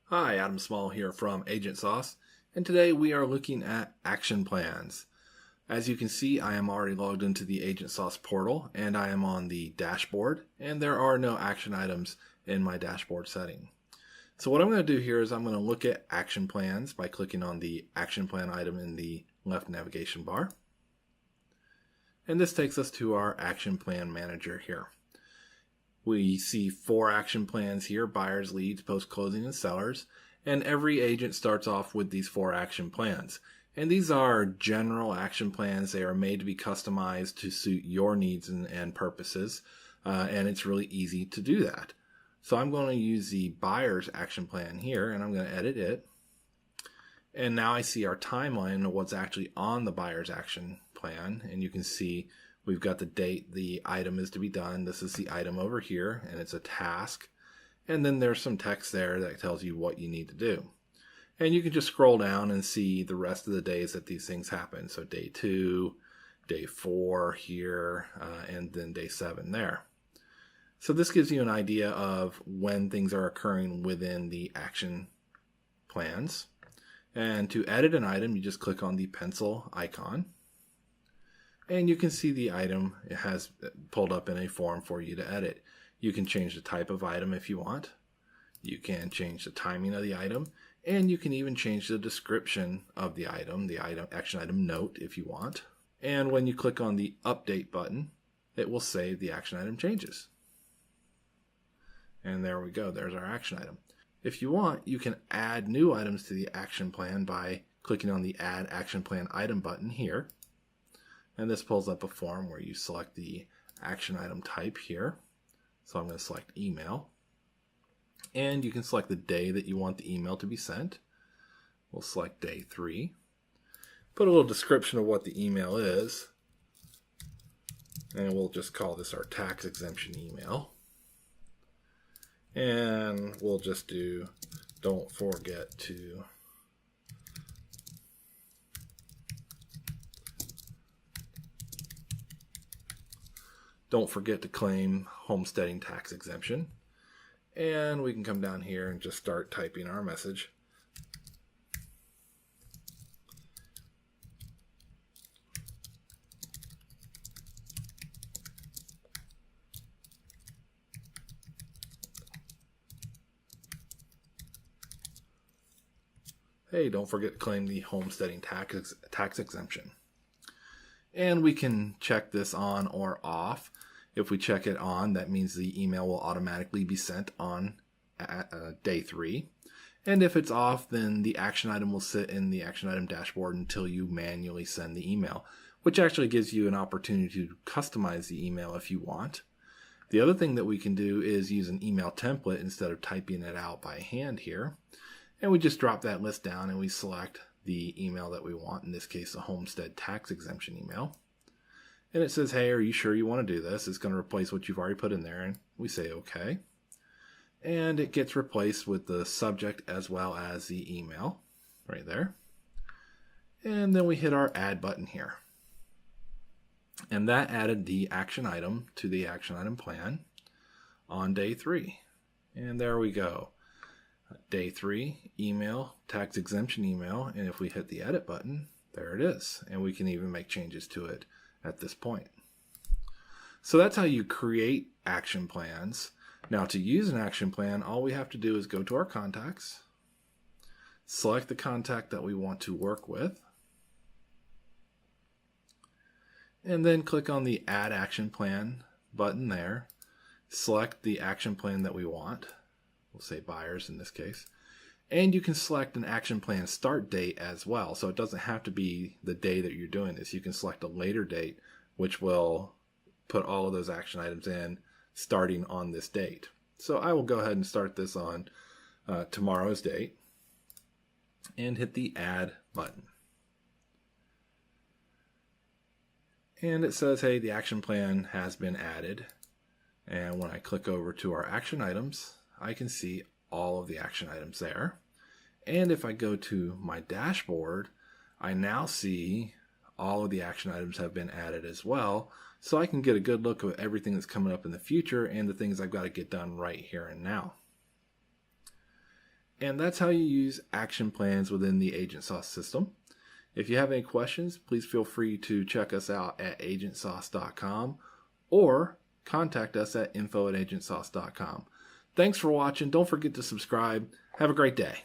Hi, Adam Small here from Agent Sauce, and today we are looking at action plans. As you can see, I am already logged into the Agent Sauce portal, and I am on the dashboard, and there are no action items in my dashboard setting. So what I'm going to do here is I'm going to look at action plans by clicking on the action plan item in the left navigation bar. And this takes us to our action plan manager here. We see 4 action plans here: buyers, leads, post-closing, and sellers. And every agent starts off with these 4 action plans. And these are general action plans. They are made to be customized to suit your needs and purposes. And it's really easy to do that. So I'm going to use the buyer's action plan here, and I'm going to edit it. And now I see our timeline of what's actually on the buyer's action plan. And you can see we've got the date the item is to be done. This is the item over here, and it's a task. And then there's some text there that tells you what you need to do. And you can just scroll down and see the rest of the days that these things happen. So day 2, day 4 here, and then day 7 there. So this gives you an idea of when things are occurring within the action plans. And to edit an item, you just click on the pencil icon. And you can see the item it has pulled up in a form for you to edit. You can change the type of item if you want. You can change the timing of the item. And you can even change the description of the item action item note if you want. And when you click on the update button, it will save the action item changes. And there we go. There's our action item. If you want, you can add new items to the action plan by clicking on the Add Action Plan Item button here. And this pulls up a form where you select the action item type here. So I'm going to select email. And you can select the day that you want the email to be sent. We'll select day 3. Put a little description of what the email is. And we'll just call this our tax exemption email. And we'll just do, don't forget to claim homesteading tax exemption. And we can come down here and just start typing our message. Hey, don't forget to claim the homesteading tax exemption. And we can check this on or off. If we check it on, that means the email will automatically be sent on day 3. And if it's off, then the action item will sit in the action item dashboard until you manually send the email, which actually gives you an opportunity to customize the email if you want. The other thing that we can do is use an email template instead of typing it out by hand here. And we just drop that list down and we select the email that we want, in this case, a homestead tax exemption email. And it says, hey, are you sure you want to do this? It's going to replace what you've already put in there. And we say, okay. And it gets replaced with the subject as well as the email right there. And then we hit our add button here. And that added the action item to the action item plan on day 3. And there we go. Day 3, email, tax exemption email. And if we hit the edit button, there it is. And we can even make changes to it at this point. So that's how you create action plans. Now, to use an action plan, all we have to do is go to our contacts, select the contact that we want to work with, and then click on the Add Action Plan button there. Select the action plan that we want. We'll say buyers in this case. And you can select an action plan start date as well. So it doesn't have to be the day that you're doing this. You can select a later date, which will put all of those action items in starting on this date. So I will go ahead and start this on tomorrow's date and hit the add button. And it says, hey, the action plan has been added. And when I click over to our action items, I can see all of the action items there. And if I go to my dashboard, I now see all of the action items have been added as well. So I can get a good look at everything that's coming up in the future and the things I've got to get done right here and now. And that's how you use action plans within the Agent Sauce system. If you have any questions, please feel free to check us out at agentsauce.com or contact us at info@agentsauce.com. Thanks for watching. Don't forget to subscribe. Have a great day.